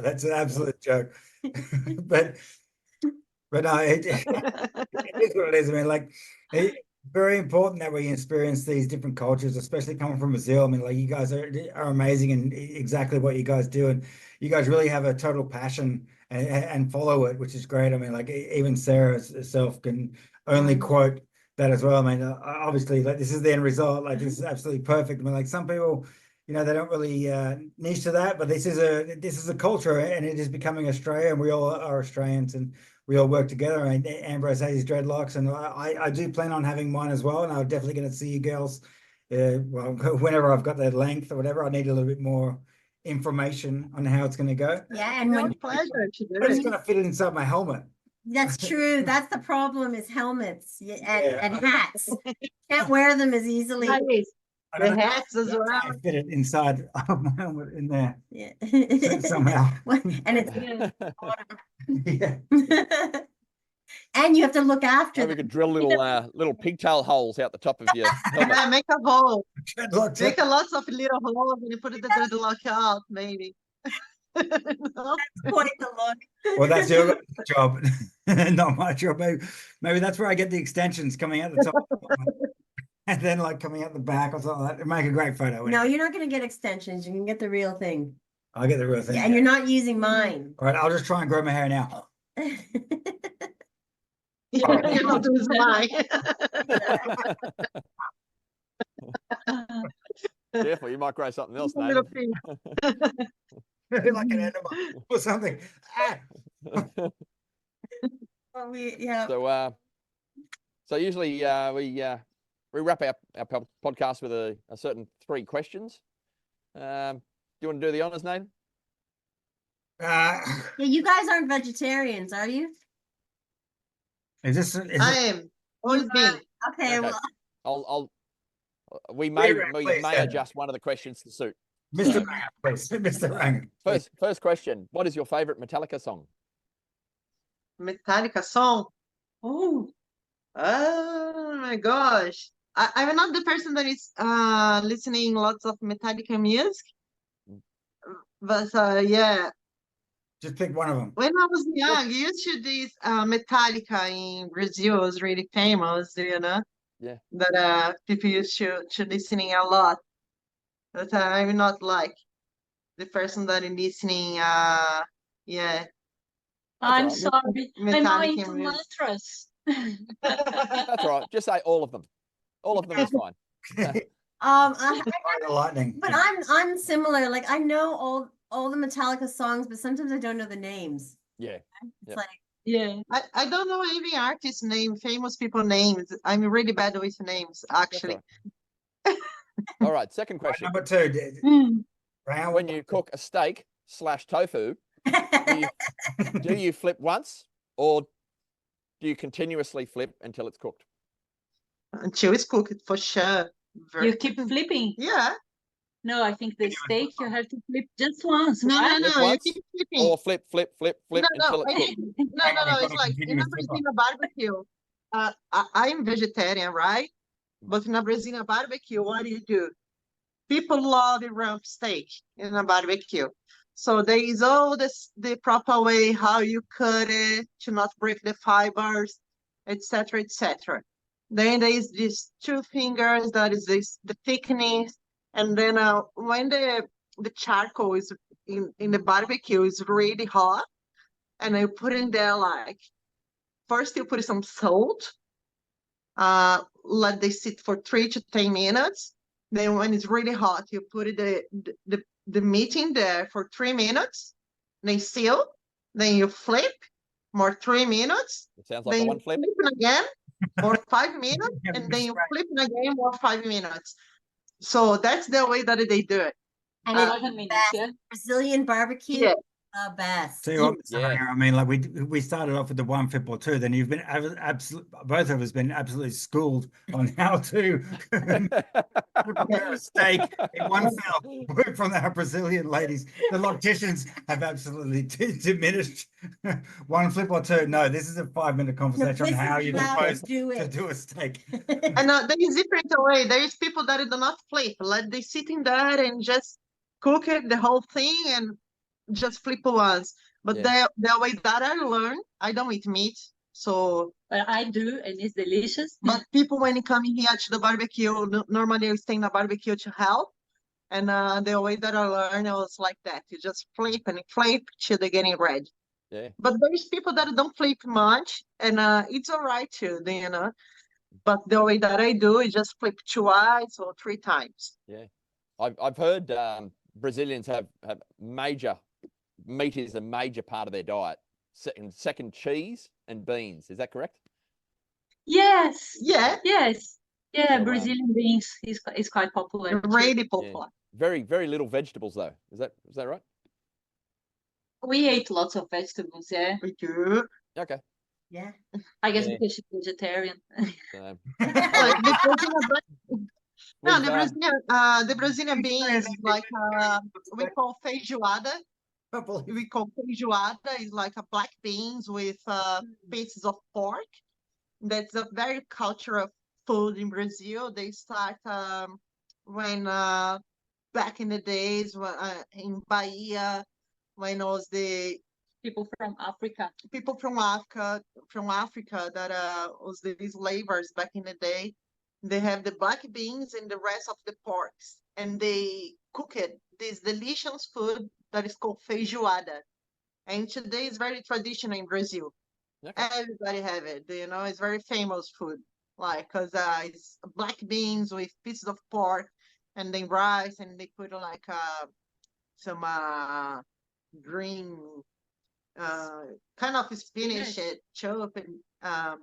That's an absolute joke. but no, it is what it is. I mean, like, it's very important that we experience these different cultures, especially coming from Brazil. I mean, like, you guys are amazing and exactly what you guys do, and you guys really have a total passion and follow it, which is great. I mean, like, even Sarah herself can only quote that as well. I mean, obviously, like, this is the end result. Like, this is absolutely perfect. I mean, like, some people, they don't really niche to that, but this is a culture, and it is becoming Australia, and we all are Australians, and we all work together. And Ambrose has his dreadlocks, and I do plan on having mine as well, and I'm definitely going to see you girls. Well, whenever I've got that length or whatever, I need a little bit more information on how it's going to go. Yeah, and No when pleasure to do I'm just it. going to fit it inside my helmet. that's true. That's the problem is helmets and Yeah. hats. Can't wear them as easily. Nice. I The don't know. hats as well. I fit it inside of my helmet in there Yeah. somehow. And it's Yeah. Yeah. and you have to look after Maybe we them. could drill little pigtail holes out the top of your helmet. Yeah, make a hole. Dreadlocks. Make a lots of little holes and you put the dreadlock out, maybe. No? Quite the look. Well, that's your job, not my job. Maybe that's where I get the extensions coming out the top, and then like coming out the back or something like that. It'd make a great photo. No, you're not going to get extensions. You can get the real thing. I'll get the real thing. Yeah, and you're not using mine. All right, I'll just try and grow my hair now. You're not doing mine. Careful, you might grow something else, A little Nathan. thing. Like an animal or something. Ah. Well, yeah. So usually we wrap our podcast with a certain 3 questions. Do you want to do the honors, Nathan? Yeah, you guys aren't vegetarians, are you? I am. Always been. Okay, Okay. well, We may please, adjust one of the questions to suit. Mr. Ranga, please. Mr. Ranga. First question. What is your favorite Metallica song? Metallica song. Oh my gosh. I'm not the person that is listening lots of Metallica music. But yeah, Just pick one of them. when I was young, used to this Metallica in Brazil was really famous, Yeah. That people used to listening a lot. But I'm not like the person that is listening yeah. I'm right. sorry. I'm not Metallica into music. mantras. That's all right. Just say all of them. All of them is fine. I The lightning. but I'm similar. Like I know all the Metallica songs, but sometimes I don't know the names. Yeah. It's Yep. like Yeah. I don't know any artist name, famous people names. I'm really bad with names, That's actually. all right. All right. Second Right, question. number 2. Mm. Ranga, When you cook a steak / tofu, do you flip once or do you continuously flip until it's cooked? Until it's cooked, for sure. You keep flipping. Yeah. No, I think the steak you have to flip just once. No, right? no, Flip no. You once keep flipping. Or flip No, until it's cooked? No. It's like in a Brazilian barbecue. I'm vegetarian, right? But in a Brazilian barbecue, what do? People love the rump steak in a barbecue. So there is all this the proper way how you cut it to not break the fibers, etc., etc. Then there is these two fingers, that is the thickness, and then when the charcoal is in the barbecue is really hot, and I put in there like first you put some salt, let they sit for 3 to 10 minutes. Then when it's really hot, you put the meat in there for 3 minutes, then seal, then you flip more 3 minutes, It sounds like then a you one flip. flip it again for 5 minutes, Yeah, and then you right. flip it again for 5 minutes. So that's the way that they do it. And it's 7 the minutes, best. yeah. Brazilian barbecue, Yeah. the best. See what, Yeah. I mean, like we started off with the one flip or two, then you've been absolutely, both of us been absolutely schooled on how to prepare a steak in one fell from our Brazilian ladies. The locticians have absolutely diminished one flip or two. No, this is a 5-minute conversation on This how is you're how to supposed do to it. do a steak. And there is different way. There is people that do not flip, like they sit in there and just cook it the whole thing and just flip once. But Yeah. the way that I learn, I don't eat meat, so But I do, and it's delicious. but people when coming here to the barbecue, normally I stay in the barbecue to help. And the way that I learned, it was like that. You just flip and flip till they're getting ready. Yeah. But there's people that don't flip much, and it's all right too, you know. But the way that I do is just flip twice or 3 times. Yeah. I've heard Brazilians have major meat is a major part of their diet. Second cheese and beans. Is that correct? Yes. Yeah, Yes. Yeah, So, Brazilian beans is quite popular too. really popular. Very little vegetables though. Is that right? We ate lots of vegetables, yeah. We do. Okay. Yeah. I guess Yeah. because she's vegetarian. So, Like the Brazilian, no, we've, the Brazilian beans is like we call feijoada. We call feijoada is like a black beans with pieces of pork. That's a very cultural food in Brazil. They start when back in the days when, in Bahia, when it was the People from Africa. people from Africa that was the slavers back in the day. They have the black beans and the rest of the porks, and they cook it. This delicious food that is called feijoada, and today is very traditional in Brazil. okay. Everybody have it. You know, it's very famous food. Like, cause it's black beans with pieces of pork, and then rice, and they put like some green kind of spinach, chop, and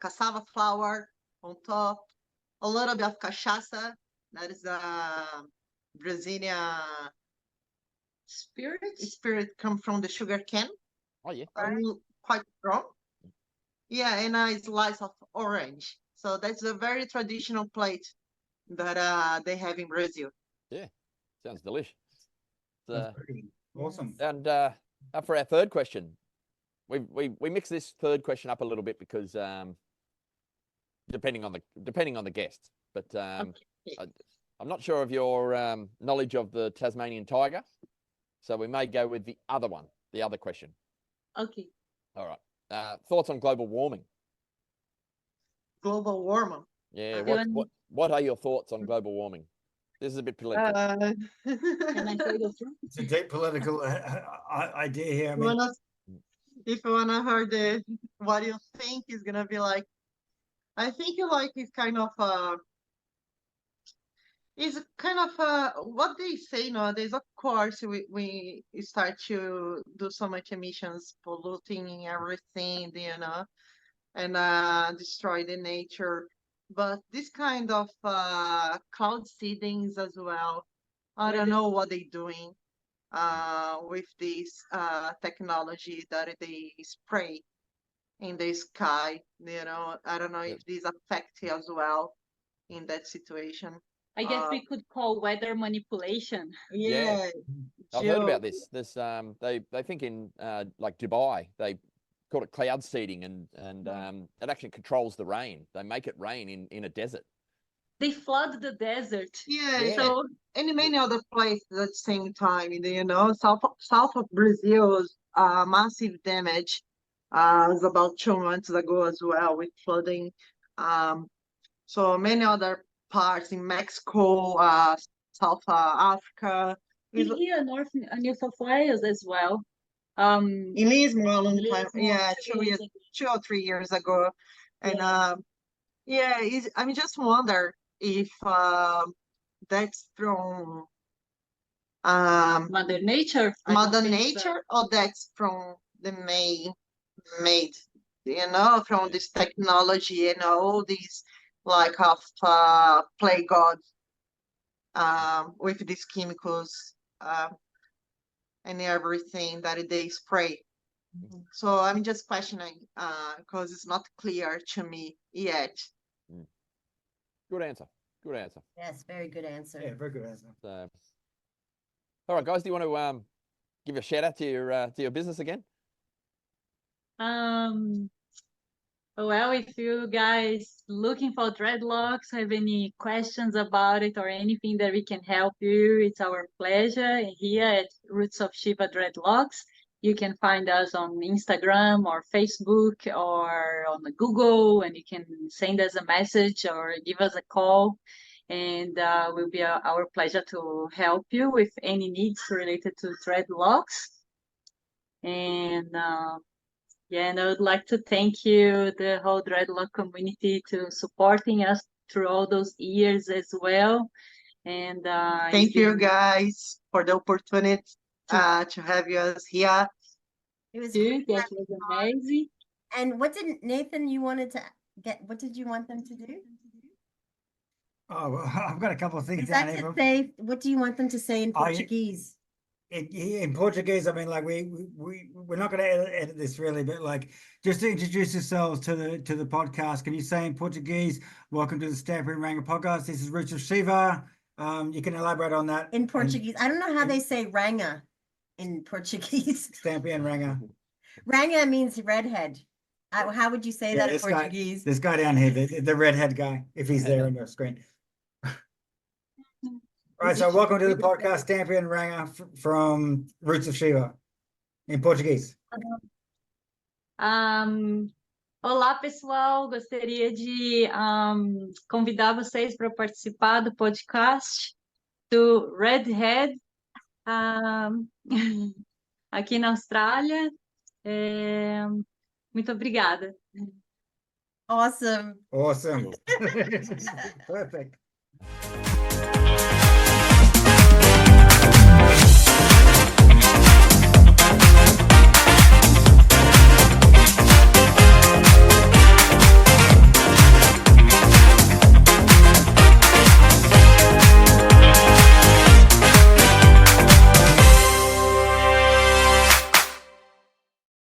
cassava flour on top. A little bit of cachaça. That is Brazilian Spirits? spirit come from the sugar cane. Oh yeah. Quite strong. Yeah, and a slice of orange. So that's a very traditional plate that they have in Brazil. Sounds delicious. That's pretty awesome. And for our third question, we mix this third question up a little bit because depending on the guest, but I'm not sure of your knowledge of the Tasmanian tiger, so we may go with the other one, the other question. Okay. All right. Thoughts on global warming? Global warming. Yeah. Uh, What are your thoughts on global warming? This is a bit political. Can I say the truth? It's a deep political idea here. I You mean, if you wanna hear what you think is gonna be like, I think you like it's kind of what they say nowadays. Of course, we start to do so much emissions, polluting everything, you know, and destroy the nature. But this kind of cloud seedings as well, I don't know what they're doing with this technology that they spray in the sky. You know, I don't know if these affect you as well in that situation. I guess we could call weather manipulation. Yeah, I've heard about this. They think in like Dubai, they call it cloud seeding, and it actually controls the rain. They make it rain in a desert. they flood the desert. Yeah, Yeah. So and many other places at the same time, you know, south of Brazil's massive damage was about 2 months ago as well with flooding. So many other parts in Mexico, South Africa, in here, New South Wales as well. in Lismore a long time, Lismore, yeah, 2 years ago. 2 or 3 years ago, and Yeah. yeah, I mean, just wonder if that's from Mother Nature. I don't Mother think so. Nature, or that's from the made, you know, from this technology and all these like of play gods with these chemicals and everything that they spray. So I'm just questioning because it's not clear to me yet. Good answer. Good answer. Yes, very good answer. Yeah, very good answer. So, all right, guys, do you want to give a shout out to your business again? Well, if you guys looking for dreadlocks, have any questions about it or anything that we can help you, it's our pleasure. Here at Roots of Shiva Dreadlocks, you can find us on Instagram or Facebook or on Google, and you can send us a message or give us a call, and it will be our pleasure to help you with any needs related to dreadlocks. And yeah, and I would like to thank you, the whole dreadlock community, to supporting us through all those years as well. And Thank you guys for the opportunity to have us here. It was too. That was amazing. And what did Nathan you wanted to get? What did you want them to do? Oh, well, I've got a couple of things Is down that here. to say? What do you want them to say in Oh, yeah. Portuguese? In Portuguese, I mean, like we're not going to edit this really, but like just to introduce yourselves to the podcast, can you say in Portuguese, "Welcome to the Stampy and Ranga podcast. This is Roots of Shiva." You can elaborate on that In Portuguese, I don't know how and- they say Ranga in Portuguese. Stampy and Ranga. Ranga means redhead. How would you say Yeah, that in Portuguese? This guy down here, the redhead guy, if he's there on your screen. All right, so welcome to the podcast, Stampy and Ranga from Roots of Shiva in Portuguese. Olá, pessoal. Gostaria de convidar vocês para participar do podcast do Redhead aqui na Austrália. Muito obrigada. Awesome. Awesome. Perfect.